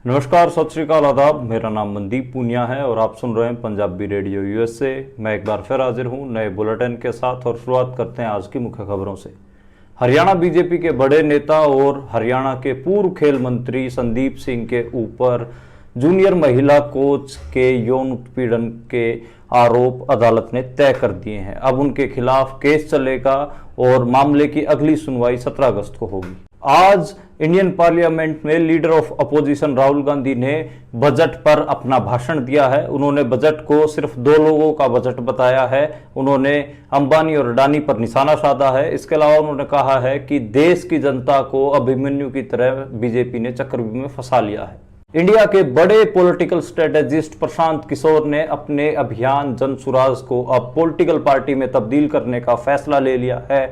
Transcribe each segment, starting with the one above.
नमस्कार, सत श्रीकाल, आदाब। मेरा नाम मनदीप पूनिया है और आप सुन रहे हैं पंजाबी रेडियो यूएसए। मैं एक बार फिर हाजिर हूं नए बुलेटिन के साथ और शुरुआत करते हैं आज की मुख्य खबरों से। हरियाणा बीजेपी के बड़े नेता और हरियाणा के पूर्व खेल मंत्री संदीप सिंह के ऊपर जूनियर महिला कोच के यौन उत्पीड़न के आरोप अदालत ने तय कर दिए हैं। अब उनके खिलाफ केस चलेगा और मामले की अगली सुनवाई 17 अगस्त को होगी। आज इंडियन पार्लियामेंट में leader of opposition Rahul Gandhi ने बजट पर अपना भाषण दिया है। उन्होंने बजट को सिर्फ 2 लोगों का बजट बताया है। उन्होंने अंबानी और अडानी पर निशाना साधा है। इसके अलावा उन्होंने कहा है कि देश की जनता को अभिमन्यु की तरह बीजेपी ने चक्रव्यूह में फंसा लिया है। इंडिया के बड़े पॉलिटिकल स्ट्रेटेजिस्ट प्रशांत किशोर ने अपने अभियान जन सुराज को अब पॉलिटिकल पार्टी में तब्दील करने का फैसला ले लिया है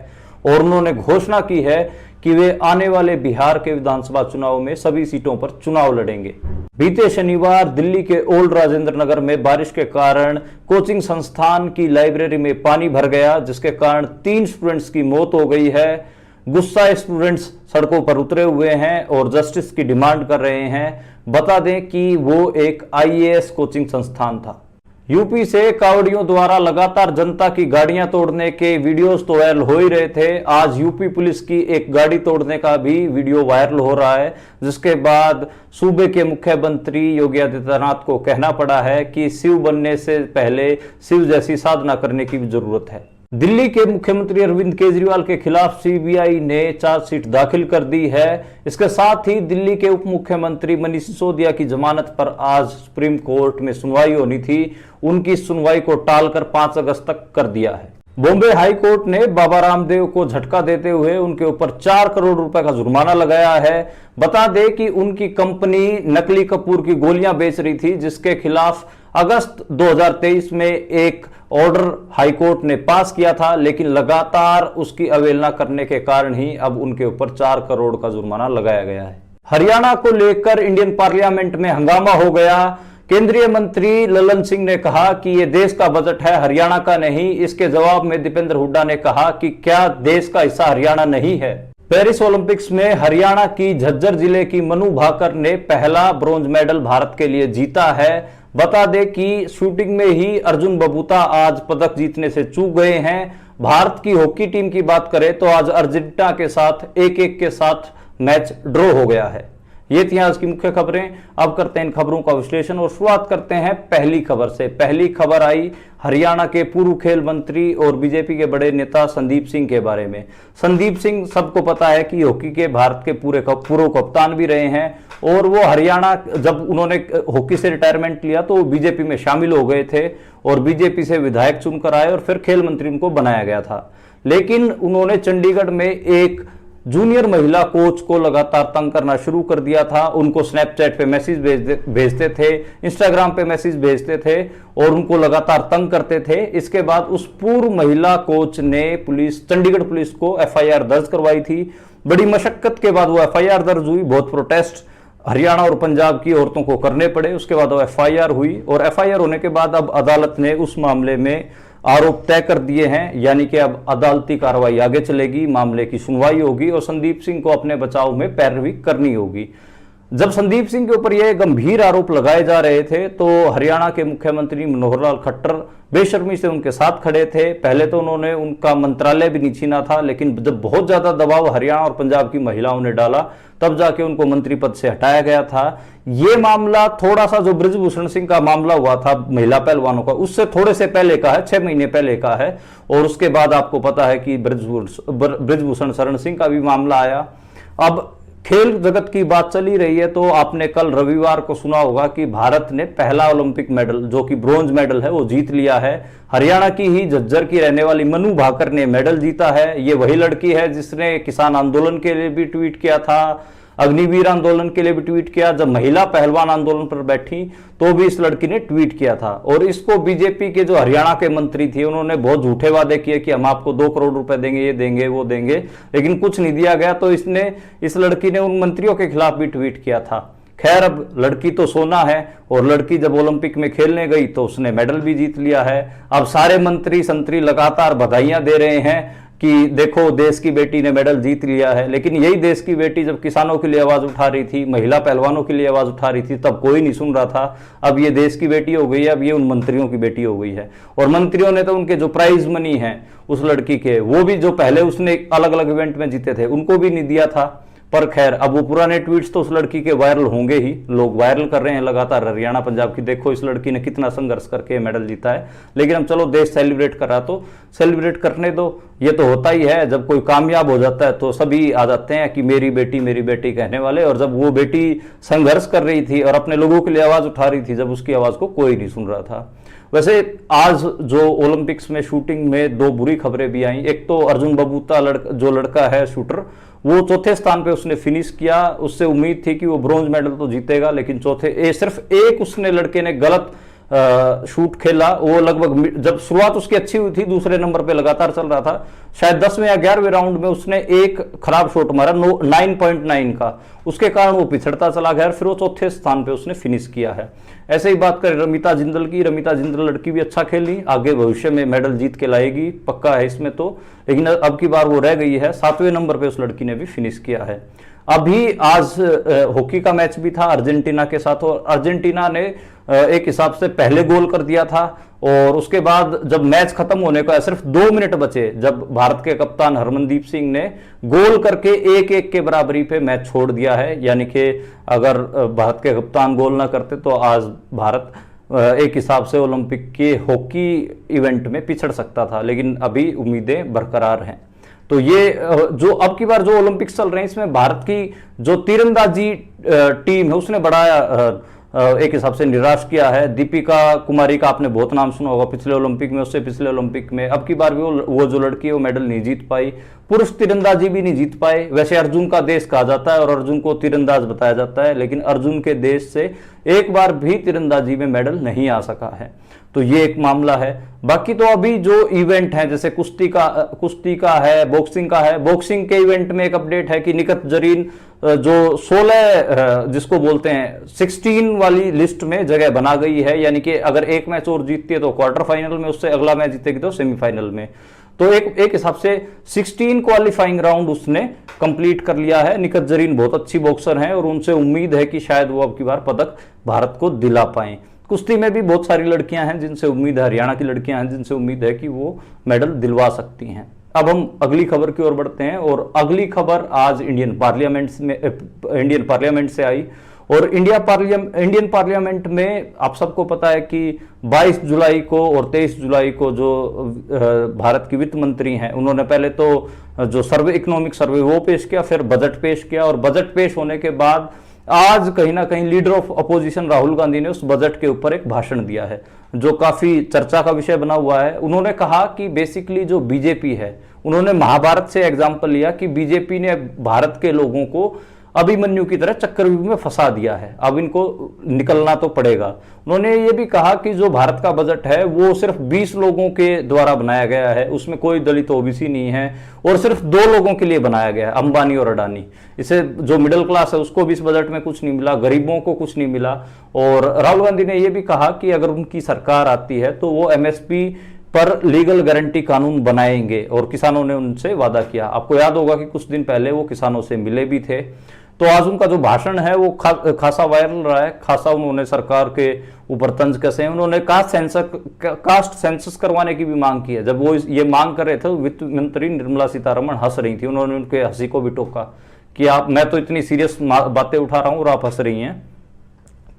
और उन्होंने घोषणा की है कि वे आने वाले बिहार के विधानसभा चुनाव में सभी सीटों पर चुनाव लड़ेंगे। बीते शनिवार दिल्ली के ओल्ड राजेंद्र नगर में बारिश के कारण कोचिंग संस्थान की लाइब्रेरी में पानी भर गया, जिसके कारण 3 स्टूडेंट्स की मौत हो गई है। गुस्साए स्टूडेंट्स सड़कों पर उतरे हुए हैं और जस्टिस की डिमांड कर रहे हैं। बता दें कि वो एक आईएएस कोचिंग संस्थान था। यूपी से कावड़ियों द्वारा लगातार जनता की गाड़ियां तोड़ने के वीडियोस तो वायरल हो ही रहे थे। आज यूपी पुलिस की एक गाड़ी तोड़ने का भी वीडियो वायरल हो रहा है, जिसके बाद सूबे के मुख्यमंत्री योगी आदित्यनाथ को कहना पड़ा है कि शिव बनने से पहले शिव जैसी साधना करने की भी जरूरत है। दिल्ली के मुख्यमंत्री अरविंद केजरीवाल के खिलाफ सीबीआई ने चार्जशीट दाखिल कर दी है। इसके साथ ही दिल्ली के उप मुख्यमंत्री मनीष सिसोदिया की जमानत पर आज सुप्रीम कोर्ट में सुनवाई होनी थी। उनकी सुनवाई को टालकर 5 अगस्त तक कर दिया है। बॉम्बे हाई कोर्ट ने बाबा रामदेव को झटका देते हुए उनके ऊपर 4 करोड़ रुपए का जुर्माना लगाया है। बता दें कि उनकी कंपनी नकली कपूर की गोलियां बेच रही थी, जिसके खिलाफ अगस्त 2023 में एक ऑर्डर हाईकोर्ट ने पास किया था, लेकिन लगातार उसकी अवहेलना करने के कारण ही अब उनके ऊपर 4 करोड़ का जुर्माना लगाया गया है। हरियाणा को लेकर इंडियन पार्लियामेंट में हंगामा हो गया। केंद्रीय मंत्री ललन सिंह ने कहा कि यह देश का बजट है, हरियाणा का नहीं। इसके जवाब में दीपेंद्र हुड्डा ने कहा कि क्या देश का हिस्सा हरियाणा नहीं है। पेरिस ओलंपिक्स में हरियाणा की झज्जर जिले की मनु भाकर ने पहला ब्रॉन्ज मेडल भारत के लिए जीता है। बता दें कि शूटिंग में ही अर्जुन बबूता आज पदक जीतने से चूक गए हैं। भारत की हॉकी टीम की बात करें तो आज अर्जेंटीना के साथ 1-1 के साथ मैच ड्रॉ हो गया है। ये थी आज की मुख्य खबरें। अब करते हैं इन खबरों का विश्लेषण और शुरुआत करते हैं पहली खबर से। पहली खबर आई हरियाणा के पूर्व खेल मंत्री और बीजेपी के बड़े नेता संदीप सिंह के बारे में। संदीप सिंह सबको पता है कि हॉकी के भारत के पूर्व कप्तान भी रहे हैं और वो हरियाणा, जब उन्होंने हॉकी से रिटायरमेंट लिया तो वो बीजेपी में शामिल हो गए थे और बीजेपी से विधायक चुनकर आए और फिर खेल मंत्री उनको बनाया गया था। लेकिन उन्होंने चंडीगढ़ में एक जूनियर महिला कोच को लगातार तंग करना शुरू कर दिया था। उनको स्नैपचैट पे मैसेज भेजते थे, इंस्टाग्राम पे मैसेज भेजते थे और उनको लगातार तंग करते थे। इसके बाद उस पूर्व महिला कोच ने चंडीगढ़ पुलिस को एफआईआर दर्ज करवाई थी। बड़ी मशक्कत के बाद वो एफआईआर दर्ज हुई। बहुत प्रोटेस्ट हरियाणा और पंजाब की औरतों को करने पड़े। उसके बाद वो एफआईआर हुई और एफआईआर होने के बाद अब अदालत ने उस मामले में आरोप तय कर दिए हैं, यानी कि अब अदालती कार्रवाई आगे चलेगी, मामले की सुनवाई होगी और संदीप सिंह को अपने बचाव में पैरवी करनी होगी। जब संदीप सिंह के ऊपर यह गंभीर आरोप लगाए जा रहे थे तो हरियाणा के मुख्यमंत्री मनोहर लाल खट्टर बेशर्मी से उनके साथ खड़े थे। पहले तो उन्होंने उनका मंत्रालय भी नहीं छीना था, लेकिन जब बहुत ज्यादा दबाव हरियाणा और पंजाब की महिलाओं ने डाला तब जाके उनको मंत्री पद से हटाया गया था। ये मामला थोड़ा सा जो बृजभूषण सिंह का मामला हुआ था महिला पहलवानों का, उससे थोड़े से पहले का है, 6 महीने पहले का है। और उसके बाद आपको पता है कि बृजभूषण शरण सिंह का भी मामला आया। अब खेल जगत की बात चली रही है तो आपने कल रविवार को सुना होगा कि भारत ने पहला ओलंपिक मेडल, जो कि ब्रॉन्ज मेडल है, वो जीत लिया है। हरियाणा की ही झज्जर की रहने वाली मनु भाकर ने मेडल जीता है। ये वही लड़की है जिसने किसान आंदोलन के लिए भी ट्वीट किया था, अग्निवीर आंदोलन के लिए भी ट्वीट किया। जब महिला पहलवान आंदोलन पर बैठी तो भी इस लड़की ने ट्वीट किया था और इसको बीजेपी के जो हरियाणा के मंत्री थे उन्होंने बहुत झूठे वादे किए कि हम आपको 2 करोड़ रुपए देंगे, ये देंगे, वो देंगे, लेकिन कुछ नहीं दिया गया। तो इस लड़की ने उन मंत्रियों के खिलाफ भी ट्वीट किया था। खैर, अब लड़की तो सोना है और लड़की जब ओलंपिक में खेलने गई तो उसने मेडल भी जीत लिया है। अब सारे मंत्री संतरी लगातार बधाइयां दे रहे हैं कि देखो देश की बेटी ने मेडल जीत लिया है। लेकिन यही देश की बेटी जब किसानों के लिए आवाज उठा रही थी, महिला पहलवानों के लिए आवाज उठा रही थी, तब कोई नहीं सुन रहा था। अब ये देश की बेटी हो गई है, अब ये उन मंत्रियों की बेटी हो गई है। और मंत्रियों ने तो उनके जो प्राइज मनी है उस लड़की के, वो भी जो पहले उसने अलग अलग इवेंट में जीते थे उनको भी नहीं दिया था। पर खैर, अब वो पुराने ट्वीट्स तो उस लड़की के वायरल होंगे ही, लोग वायरल कर रहे हैं लगातार हरियाणा पंजाब की, देखो इस लड़की ने कितना संघर्ष करके मेडल जीता है। लेकिन हम चलो देश सेलिब्रेट कर रहा तो सेलिब्रेट करने दो, ये तो होता ही है। जब कोई कामयाब हो जाता है तो सभी आ जाते हैं कि मेरी बेटी कहने वाले। और जब वो बेटी संघर्ष कर रही थी और अपने लोगों के लिए आवाज उठा रही थी, जब उसकी आवाज को कोई नहीं सुन रहा था। वैसे आज जो ओलंपिक्स में शूटिंग में दो बुरी खबरें भी आई। एक तो अर्जुन बबूता जो लड़का है शूटर, वो चौथे स्थान पे उसने फिनिश किया। उससे उम्मीद थी कि वो ब्रॉन्ज मेडल तो जीतेगा, लेकिन सिर्फ एक उसने लड़के ने गलत शूट खेला। वो लगभग जब शुरुआत उसकी अच्छी हुई थी, दूसरे नंबर पे लगातार चल रहा था, शायद 10वें या 11वें राउंड में उसने एक खराब शॉट मारा 9.9 का, उसके कारण वो पिछड़ता चला गया। फिर वो चौथे स्थान पे उसने फिनिश किया है। ऐसे ही बात करें रमिता जिंदल की, रमिता जिंदल लड़की भी अच्छा खेली, आगे भविष्य में मेडल जीत के लाएगी, पक्का है इसमें तो। लेकिन अब की बार वो रह गई है, 7वें नंबर पे उस लड़की ने भी फिनिश किया है। अभी आज हॉकी का मैच भी था अर्जेंटीना के साथ, और अर्जेंटीना ने एक हिसाब से पहले गोल कर दिया था। और उसके बाद जब मैच खत्म होने को सिर्फ 2 मिनट बचे, जब भारत के कप्तान हरमनदीप सिंह ने गोल करके 1-1 के बराबरी पे मैच छोड़ दिया है। यानी कि अगर भारत के कप्तान गोल ना करते तो आज भारत एक हिसाब से ओलंपिक के हॉकी इवेंट में पिछड़ सकता था। लेकिन अभी उम्मीदें बरकरार हैं। तो ये जो अब की बार जो ओलंपिक्स चल रहे हैं, इसमें भारत की जो तीरंदाजी टीम है उसने बड़ा एक हिसाब से निराश किया है। दीपिका कुमारी का आपने बहुत नाम सुना होगा पिछले ओलंपिक में, उससे पिछले ओलंपिक में। अब की बार भी वो जो लड़की है वो मेडल नहीं जीत पाई। पुरुष तीरंदाजी भी नहीं जीत पाए। वैसे अर्जुन का देश कहा जाता है और अर्जुन को तीरंदाज बताया जाता है, लेकिन अर्जुन के देश से एक बार भी तीरंदाजी में मेडल नहीं आ सका है। तो ये एक मामला है। बाकी तो अभी जो इवेंट है, जैसे कुश्ती का है, बॉक्सिंग का है। बॉक्सिंग के इवेंट में एक अपडेट है कि निखत जरीन जो 16 जिसको बोलते हैं 16 वाली लिस्ट में जगह बना गई है। यानी कि अगर एक मैच और जीतती है तो क्वार्टर फाइनल में, उससे अगला मैच जीतेगी तो सेमीफाइनल में। तो एक हिसाब से 16 क्वालिफाइंग राउंड उसने कंप्लीट कर लिया है। निखत जरीन बहुत अच्छी बॉक्सर हैं और उनसे उम्मीद है कि शायद वो अब की बार पदक भारत को दिला पाएं। कुश्ती में भी बहुत सारी लड़कियां हैं जिनसे उम्मीद है, हरियाणा की लड़कियां हैं जिनसे उम्मीद है कि वो मेडल दिलवा सकती हैं। अब हम अगली खबर की ओर बढ़ते हैं, और अगली खबर आज इंडियन पार्लियामेंट से आई। और इंडियन पार्लियामेंट में आप सबको पता है कि 22 जुलाई को और 23 जुलाई को जो भारत की वित्त मंत्री हैं, उन्होंने पहले तो जो इकोनॉमिक सर्वे वो पेश किया, फिर बजट पेश किया। और बजट पेश होने के बाद आज कहीं ना कहीं leader of opposition Rahul Gandhi ने उस बजट के ऊपर एक भाषण दिया है जो काफी चर्चा का विषय बना हुआ है। उन्होंने कहा कि बेसिकली जो बीजेपी है, उन्होंने महाभारत से एग्जांपल लिया कि बीजेपी ने भारत के लोगों को अभिमन्यु की तरह चक्रव्यूह में फंसा दिया है, अब इनको निकलना तो पड़ेगा। उन्होंने ये भी कहा कि जो भारत का बजट है वो सिर्फ 20 लोगों के द्वारा बनाया गया है, उसमें कोई दलित ओबीसी नहीं है, और सिर्फ 2 लोगों के लिए बनाया गया है, अंबानी और अडानी। इसे जो मिडिल क्लास है उसको भी इस बजट में कुछ नहीं मिला, गरीबों को कुछ नहीं मिला। और राहुल गांधी ने यह भी कहा कि अगर उनकी सरकार आती है तो वो एमएसपी पर लीगल गारंटी कानून बनाएंगे, और किसानों ने उनसे वादा किया। आपको याद होगा कि कुछ दिन पहले वो किसानों से मिले भी थे। तो आज उनका जो भाषण है वो खासा वायरल रहा है, खासा उन्होंने सरकार के ऊपर तंज कसे हैं। उन्होंने कास्ट सेंसस करवाने की भी मांग की है। जब वो ये मांग कर रहे थे, वित्त मंत्री निर्मला सीतारमण हंस रही थी। उन्होंने उनके हंसी को भी टोका कि मैं तो इतनी सीरियस बातें उठा रहा हूं और आप हंस रही हैं।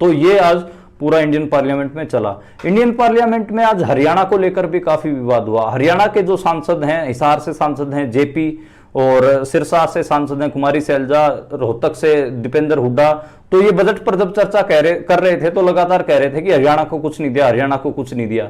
तो ये आज पूरा इंडियन पार्लियामेंट में चला। इंडियन पार्लियामेंट में आज हरियाणा को लेकर भी काफी विवाद हुआ। हरियाणा के जो सांसद हैं, हिसार से सांसद हैं जेपी, और सिरसा से सांसद हैं कुमारी सैलजा, रोहतक से दीपेंद्र हुड्डा। तो ये बजट पर जब चर्चा कर रहे थे तो लगातार कह रहे थे कि हरियाणा को कुछ नहीं दिया, हरियाणा को कुछ नहीं दिया।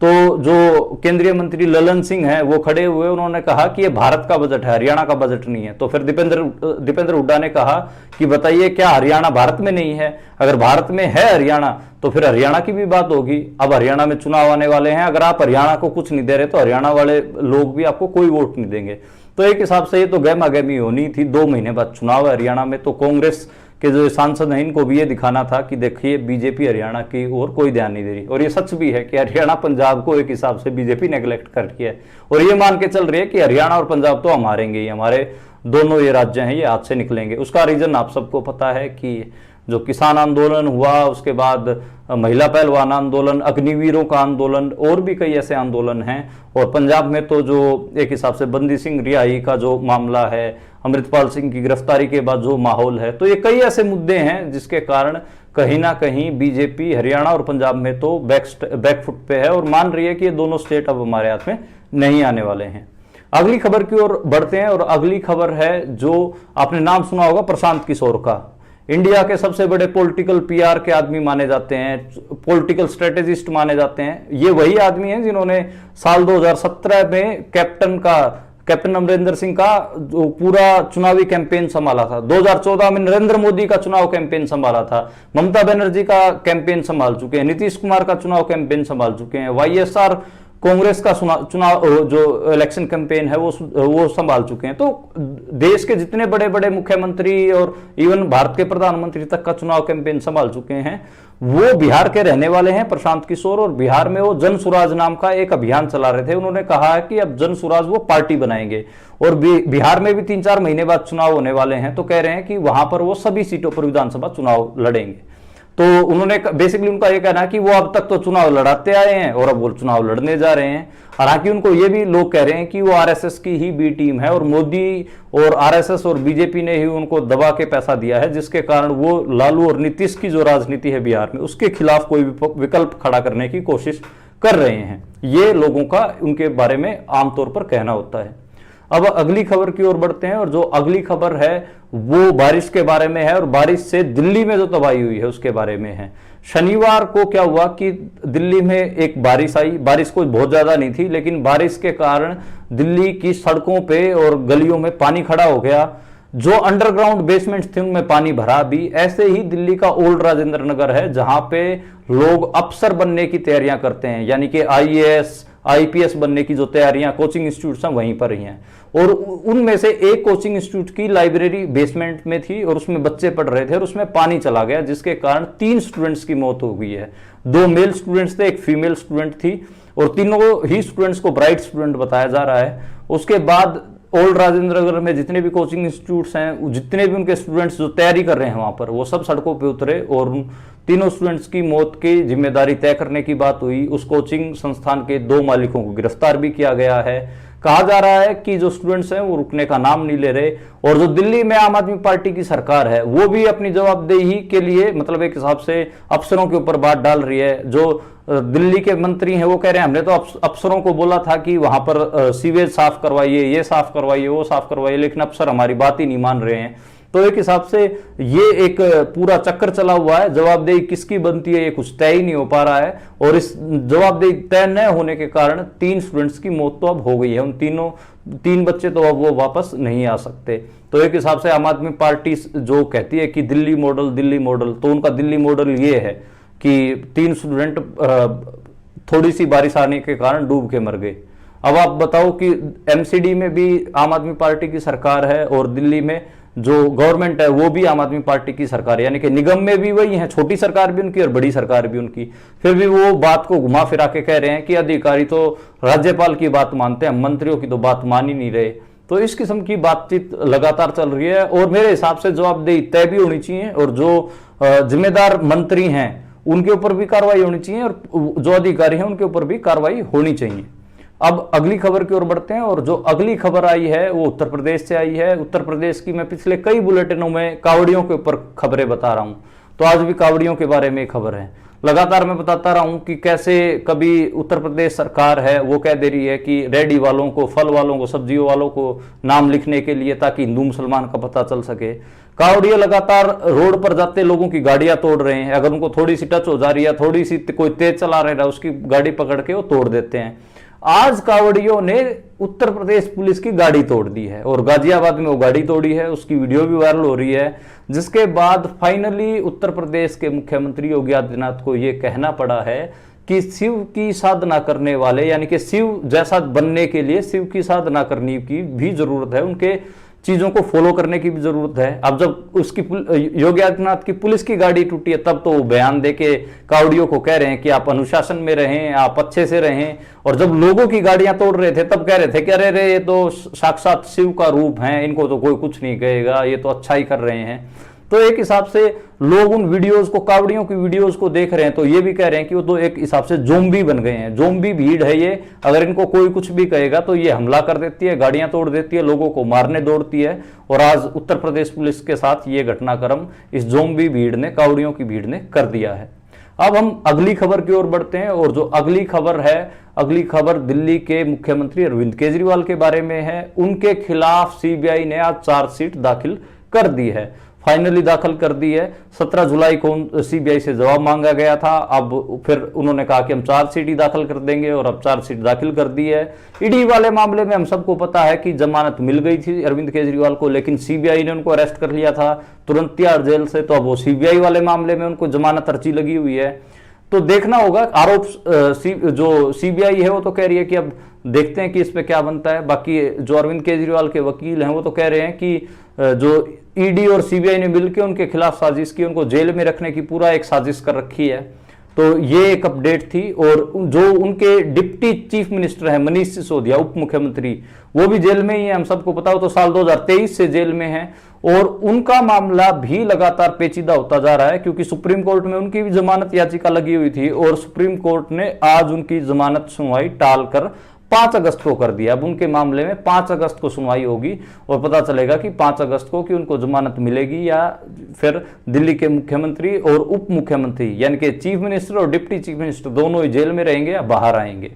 तो जो केंद्रीय मंत्री ललन सिंह हैं वो खड़े हुए, उन्होंने कहा कि ये भारत का बजट है, हरियाणा का बजट नहीं है। तो फिर दीपेंद्र हुड्डा ने कहा कि बताइए क्या हरियाणा भारत में नहीं है? अगर भारत में है हरियाणा तो फिर हरियाणा की भी बात होगी। अब हरियाणा में चुनाव आने वाले हैं, अगर आप हरियाणा को कुछ नहीं दे रहे तो हरियाणा वाले लोग भी आपको कोई वोट नहीं देंगे। तो एक हिसाब से ये तो गहमा गहमी होनी थी। 2 महीने बाद चुनाव है हरियाणा में, तो कांग्रेस कि जो सांसद हैं इनको भी ये दिखाना था कि देखिए बीजेपी हरियाणा की ओर कोई ध्यान नहीं दे रही। और ये सच भी है कि हरियाणा पंजाब को एक हिसाब से बीजेपी नेग्लेक्ट कर रही है और ये मान के चल रही है कि हरियाणा और पंजाब तो हम हारेंगे ही, हमारे दोनों ये राज्य हैं ये हाथ से निकलेंगे। उसका रीजन आप सबको पता है कि जो किसान आंदोलन हुआ, उसके बाद महिला पहलवान आंदोलन, अग्निवीरों का आंदोलन और भी कई ऐसे आंदोलन हैं। और पंजाब में तो जो एक हिसाब से बंदी सिंह रिहाई का जो मामला है, अमृतपाल सिंह की गिरफ्तारी के बाद जो माहौल है, तो ये कई ऐसे मुद्दे हैं जिसके कारण कहीं ना कहीं बीजेपी हरियाणा और पंजाब में तो बैकफुट पे है और मान रही है कि ये दोनों स्टेट अब हमारे हाथ में नहीं आने वाले हैं। अगली खबर की ओर बढ़ते हैं और अगली खबर है जो आपने नाम सुना होगा प्रशांत किशोर का। इंडिया के सबसे बड़े पॉलिटिकल पीआर के आदमी माने जाते हैं, पॉलिटिकल स्ट्रेटेजिस्ट माने जाते हैं। ये वही आदमी हैं जिन्होंने साल 2017 में कैप्टन अमरिंदर सिंह का जो पूरा चुनावी कैंपेन संभाला था। 2014 में नरेंद्र मोदी का चुनाव कैंपेन संभाला था, ममता बनर्जी का कैंपेन संभाल चुके हैं, नीतीश कुमार का चुनाव कैंपेन संभाल चुके हैं, वाईएसआर कांग्रेस का चुनाव जो इलेक्शन कैंपेन है वो संभाल चुके हैं। तो देश के जितने बड़े बड़े मुख्यमंत्री और इवन भारत के प्रधानमंत्री तक का चुनाव कैंपेन संभाल चुके हैं वो बिहार के रहने वाले हैं प्रशांत किशोर। और बिहार में वो जन सुराज नाम का एक अभियान चला रहे थे। उन्होंने कहा है कि अब जन सुराज वो पार्टी बनाएंगे और बिहार में भी 3-4 महीने बाद चुनाव होने वाले हैं, तो कह रहे हैं कि वहां पर वो सभी सीटों पर विधानसभा चुनाव लड़ेंगे। तो उन्होंने बेसिकली उनका यह कहना है कि वो अब तक तो चुनाव लड़ाते आए हैं और अब वो चुनाव लड़ने जा रहे हैं। हालांकि उनको ये भी लोग कह रहे हैं कि वो आरएसएस की ही बी टीम है और मोदी और आरएसएस और बीजेपी ने ही उनको दबा के पैसा दिया है, जिसके कारण वो लालू और नीतीश की जो राजनीति है बिहार में उसके खिलाफ कोई विकल्प खड़ा करने की कोशिश कर रहे हैं। ये लोगों का उनके बारे में आमतौर पर कहना होता है। अब अगली खबर की ओर बढ़ते हैं और जो अगली खबर है वो बारिश के बारे में है और बारिश से दिल्ली में जो तबाही हुई है उसके बारे में है। शनिवार को क्या हुआ कि दिल्ली में एक बारिश आई, बारिश कोई बहुत ज्यादा नहीं थी लेकिन बारिश के कारण दिल्ली की सड़कों पे और गलियों में पानी खड़ा हो गया। जो अंडरग्राउंड बेसमेंट थे उनमें पानी भरा भी। ऐसे ही दिल्ली का ओल्ड राजेंद्र नगर है जहां पे लोग अफसर बनने की तैयारियां करते हैं, यानी कि आईएएस आईपीएस बनने की जो तैयारियां कोचिंग इंस्टीट्यूट हैं वहीं पर ही हैं। और उनमें से एक कोचिंग इंस्टीट्यूट की लाइब्रेरी बेसमेंट में थी और उसमें बच्चे पढ़ रहे थे और उसमें पानी चला गया, जिसके कारण 3 स्टूडेंट्स की मौत हो गई है। 2 मेल स्टूडेंट्स थे, एक फीमेल स्टूडेंट थी और तीनों ही स्टूडेंट्स को ब्राइट स्टूडेंट बताया जा रहा है। उसके बाद ओल्ड राजेंद्र नगर में जितने भी कोचिंग इंस्टीट्यूट्स हैं, जितने भी उनके स्टूडेंट्स जो तैयारी कर रहे हैं वहां पर, वो सब सड़कों पे उतरे और उन तीनों स्टूडेंट्स की मौत की जिम्मेदारी तय करने की बात हुई। उस कोचिंग संस्थान के 2 मालिकों को गिरफ्तार भी किया गया है। कहा जा रहा है कि जो स्टूडेंट्स हैं वो रुकने का नाम नहीं ले रहे और जो दिल्ली में आम आदमी पार्टी की सरकार है वो भी अपनी जवाबदेही के लिए मतलब एक हिसाब से अफसरों के ऊपर बात डाल रही है। जो दिल्ली के मंत्री हैं वो कह रहे हैं हमने तो अफसरों को बोला था कि वहां पर सीवेज साफ करवाइए, ये साफ करवाइए, वो साफ करवाइए, लेकिन अफसर हमारी बात ही नहीं मान रहे हैं। तो एक हिसाब से ये एक पूरा चक्कर चला हुआ है। जवाबदेही किसकी बनती है ये कुछ तय ही नहीं हो पा रहा है और इस जवाबदेही तय न होने के कारण 3 स्टूडेंट्स की मौत तो अब हो गई है। उन 3 बच्चे तो अब वो वापस नहीं आ सकते। तो एक हिसाब से आम आदमी पार्टी जो कहती है कि दिल्ली मॉडल, तो उनका दिल्ली मॉडल ये है कि 3 स्टूडेंट थोड़ी सी बारिश आने के कारण डूब के मर गए। अब आप बताओ कि एमसीडी में भी आम आदमी पार्टी की सरकार है और दिल्ली में जो गवर्नमेंट है वो भी आम आदमी पार्टी की सरकार है, यानी कि निगम में भी वही है, छोटी सरकार भी उनकी और बड़ी सरकार भी उनकी। फिर भी वो बात को घुमा फिरा के कह रहे हैं कि अधिकारी तो राज्यपाल की बात मानते हैं, मंत्रियों की तो बात मान ही नहीं रहे। तो इस किस्म की बातचीत लगातार चल रही है और मेरे हिसाब से जवाबदेही तय भी होनी चाहिए और जो जिम्मेदार मंत्री हैं उनके ऊपर भी कार्रवाई होनी चाहिए और जो अधिकारी हैं उनके ऊपर भी कार्रवाई होनी चाहिए। अब अगली खबर की ओर बढ़ते हैं और जो अगली खबर आई है वो उत्तर प्रदेश से आई है। उत्तर प्रदेश की मैं पिछले कई बुलेटिनों में कावड़ियों के ऊपर खबरें बता रहा हूं, तो आज भी कावड़ियों के बारे में खबर है। लगातार मैं बताता रहा हूं कि कैसे कभी उत्तर प्रदेश सरकार है वो कह दे रही है कि रेडी वालों को, फल वालों को, सब्जियों वालों को नाम लिखने के लिए ताकि हिंदू मुसलमान का पता चल सके। कावड़िया लगातार रोड पर जाते लोगों की गाड़ियां तोड़ रहे हैं। अगर उनको थोड़ी सी टच हो जा रही है, थोड़ी सी कोई तेज चला रहा है उसकी गाड़ी पकड़ के वो तोड़ देते हैं। आज कावड़ियों ने उत्तर प्रदेश पुलिस की गाड़ी तोड़ दी है और गाजियाबाद में वो गाड़ी तोड़ी है, उसकी वीडियो भी वायरल हो रही है। जिसके बाद फाइनली उत्तर प्रदेश के मुख्यमंत्री योगी आदित्यनाथ को यह कहना पड़ा है कि शिव की साधना करने वाले, यानी कि शिव जैसा बनने के लिए शिव की साधना करने की भी जरूरत है। उनके चीजों को फॉलो करने की भी जरूरत है। अब जब उसकी योगी आदित्यनाथ की पुलिस की गाड़ी टूटी है तब तो वो बयान देके कावड़ियों को कह रहे हैं कि आप अनुशासन में रहें, आप अच्छे से रहें, और जब लोगों की गाड़ियां तोड़ रहे थे तब कह रहे थे कि अरे रे ये तो साक्षात शिव का रूप है, इनको तो कोई कुछ नहीं कहेगा, ये तो अच्छा ही कर रहे हैं। तो एक हिसाब से लोग उन वीडियोस को, कावड़ियों की वीडियोस को देख रहे हैं तो ये भी कह रहे हैं कि वो तो एक हिसाब से जोम्बी बन गए हैं, जोम्बी भीड़ है ये। अगर इनको कोई कुछ भी कहेगा तो ये हमला कर देती है, गाड़ियां तोड़ देती है, लोगों को मारने दौड़ती है। और आज उत्तर प्रदेश पुलिस के साथ ये घटनाक्रम इस जोम्बी भीड़ ने, कावड़ियों की भीड़ ने कर दिया है। अब हम अगली खबर की ओर बढ़ते हैं, और जो अगली खबर है, अगली खबर दिल्ली के मुख्यमंत्री अरविंद केजरीवाल के बारे में है। उनके खिलाफ सीबीआई ने आज चार्जशीट दाखिल कर दी है, फाइनली दाखिल कर दी है। 17 जुलाई को सीबीआई से जवाब मांगा गया था, अब फिर उन्होंने कहा कि हम चार्जशीट ही दाखिल कर देंगे, और अब चार्जशीट दाखिल कर दी है। ईडी वाले मामले में हम सबको पता है कि जमानत मिल गई थी अरविंद केजरीवाल को, लेकिन सीबीआई ने उनको अरेस्ट कर लिया था तुरंत तिहाड़ जेल से। तो अब वो सीबीआई वाले मामले में उनको जमानत अर्जी लगी हुई है। तो देखना होगा, आरोप जो सीबीआई है वो तो कह रही है कि अब देखते हैं कि इस पे क्या बनता है। बाकी जो अरविंद केजरीवाल के वकील हैं वो तो कह रहे हैं कि जो ईडी और सीबीआई ने मिलकर उनके खिलाफ साजिश की, उनको जेल में रखने की पूरा एक साजिश कर रखी है। तो ये एक अपडेट थी। और जो उनके डिप्टी चीफ मिनिस्टर हैं मनीष सिसोदिया, उप मुख्यमंत्री, वो भी जेल में ही है। हम सबको पता हो तो साल 2023 से जेल में है, और उनका मामला भी लगातार पेचीदा होता जा रहा है, क्योंकि सुप्रीम कोर्ट में उनकी भी जमानत याचिका लगी हुई थी, और सुप्रीम कोर्ट ने आज उनकी जमानत सुनवाई टालकर 5 अगस्त को कर दिया। अब उनके मामले में 5 अगस्त को सुनवाई होगी, और पता चलेगा कि 5 अगस्त को कि उनको जमानत मिलेगी, या फिर दिल्ली के मुख्यमंत्री और उप मुख्यमंत्री यानी कि चीफ मिनिस्टर और डिप्टी चीफ मिनिस्टर दोनों ही जेल में रहेंगे या बाहर आएंगे।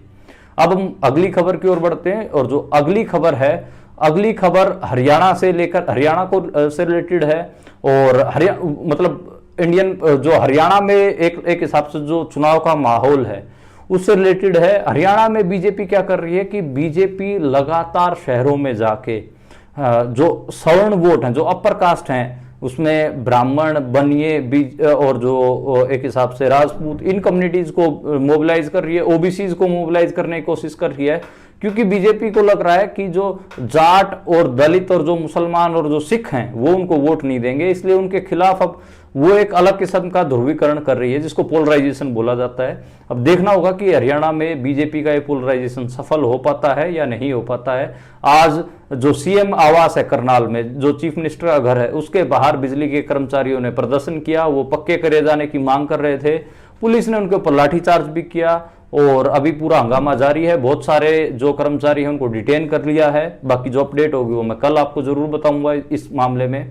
अब हम अगली खबर की ओर बढ़ते हैं, और जो अगली खबर है, अगली खबर हरियाणा से लेकर, हरियाणा को से रिलेटेड है। और मतलब इंडियन जो हरियाणा में एक हिसाब से जो चुनाव का माहौल है उससे रिलेटेड है। हरियाणा में बीजेपी क्या कर रही है कि बीजेपी लगातार शहरों में जाके जो सवर्ण वोट हैं, जो अपर कास्ट हैं, उसमें ब्राह्मण, बनिए और जो एक हिसाब से राजपूत, इन कम्युनिटीज को मोबिलाइज कर रही है, ओबीसीज को मोबिलाइज करने की कोशिश कर रही है। क्योंकि बीजेपी को लग रहा है कि जो जाट और दलित और जो मुसलमान और जो सिख हैं वो उनको वोट नहीं देंगे, इसलिए उनके खिलाफ अब वो एक अलग किस्म का ध्रुवीकरण कर रही है, जिसको पोलराइजेशन बोला जाता है। अब देखना होगा कि हरियाणा में बीजेपी का ये पोलराइजेशन सफल हो पाता है या नहीं हो पाता है। आज जो सीएम आवास है करनाल में, जो चीफ मिनिस्टर का घर है, उसके बाहर बिजली के कर्मचारियों ने प्रदर्शन किया, वो पक्के करे जाने की मांग कर रहे थे। पुलिस ने उनके ऊपर लाठीचार्ज भी किया, और अभी पूरा हंगामा जारी है। बहुत सारे जो कर्मचारी हैं उनको डिटेन कर लिया है। बाकी जो अपडेट होगी वो मैं कल आपको जरूर बताऊंगा इस मामले में।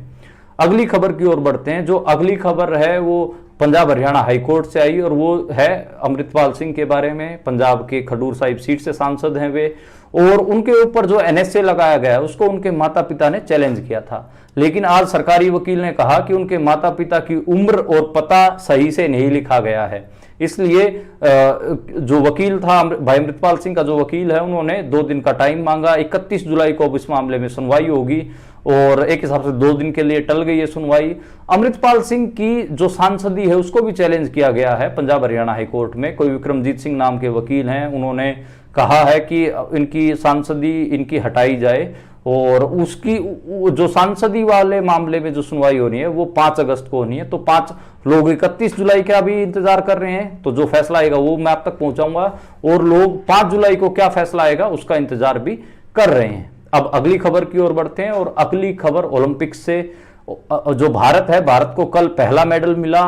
अगली खबर की ओर बढ़ते हैं। जो अगली खबर है वो पंजाब हरियाणा हाईकोर्ट से आई, और वो है अमृतपाल सिंह के बारे में। पंजाब के खडूर साहिब सीट से सांसद हैं वे, और उनके ऊपर जो एनएसए लगाया गया है उसको उनके माता पिता ने चैलेंज किया था। लेकिन आज सरकारी वकील ने कहा कि उनके माता पिता की उम्र और पता सही से नहीं लिखा गया है, इसलिए जो वकील था भाई अमृतपाल सिंह का, जो वकील है, उन्होंने 2 दिन का टाइम मांगा। 31 जुलाई को अब इस मामले में सुनवाई होगी, और एक हिसाब से 2 दिन के लिए टल गई है सुनवाई। अमृतपाल सिंह की जो सांसदी है उसको भी चैलेंज किया गया है पंजाब हरियाणा हाईकोर्ट में। कोई विक्रमजीत सिंह नाम के वकील हैं, उन्होंने कहा है कि इनकी सांसदी इनकी हटाई जाए, और उसकी जो सांसदी वाले मामले में जो सुनवाई होनी है वो 5 अगस्त को होनी है। तो 5 लोग 31 जुलाई का भी इंतजार कर रहे हैं, तो जो फैसला आएगा वो मैं आप तक पहुंचाऊंगा, और लोग 5 जुलाई को क्या फैसला आएगा उसका इंतजार भी कर रहे हैं। अब अगली खबर की ओर बढ़ते हैं, और अगली खबर ओलंपिक्स से। जो भारत है, भारत को कल पहला मेडल मिला।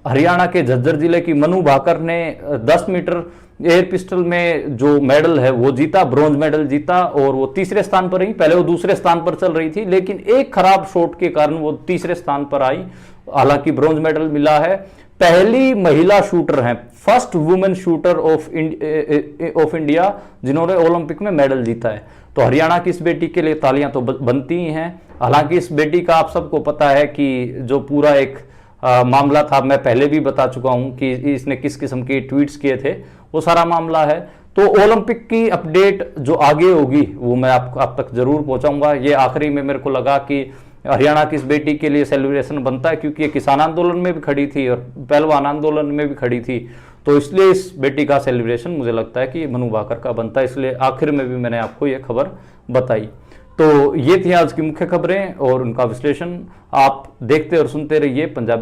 हरियाणा के झज्जर जिले की मनु भाकर ने 10 मीटर एयर पिस्टल में जो मेडल है वो जीता, ब्रॉन्ज मेडल जीता, और वो तीसरे स्थान पर रही। पहले वो दूसरे स्थान पर चल रही थी, लेकिन एक खराब शॉट के कारण वो तीसरे स्थान पर आई। हालांकि ब्रॉन्ज मेडल मिला है। पहली महिला शूटर हैं, first women shooter of India जिन्होंने ओलंपिक में मेडल जीता है। तो हरियाणा की इस बेटी के लिए तालियां तो बनती ही हैं। हालांकि इस बेटी का आप सबको पता है कि जो पूरा एक मामला था, मैं पहले भी बता चुका हूं कि इसने किस किस्म के ट्वीट्स किए थे, वो सारा मामला है। तो ओलंपिक की अपडेट जो आगे होगी वो मैं आप तक जरूर पहुंचाऊंगा। ये आखिरी में मेरे को लगा कि हरियाणा की इस बेटी के लिए सेलिब्रेशन बनता है, क्योंकि ये किसान आंदोलन में भी खड़ी थी और पहलवान आंदोलन में भी खड़ी थी, तो इसलिए इस बेटी का सेलिब्रेशन मुझे लगता है कि मनु भाकर का बनता है, इसलिए आखिर में भी मैंने आपको ये खबर बताई। तो ये थी आज की मुख्य खबरें और उनका विश्लेषण। आप देखते और सुनते रहिए पंजाबी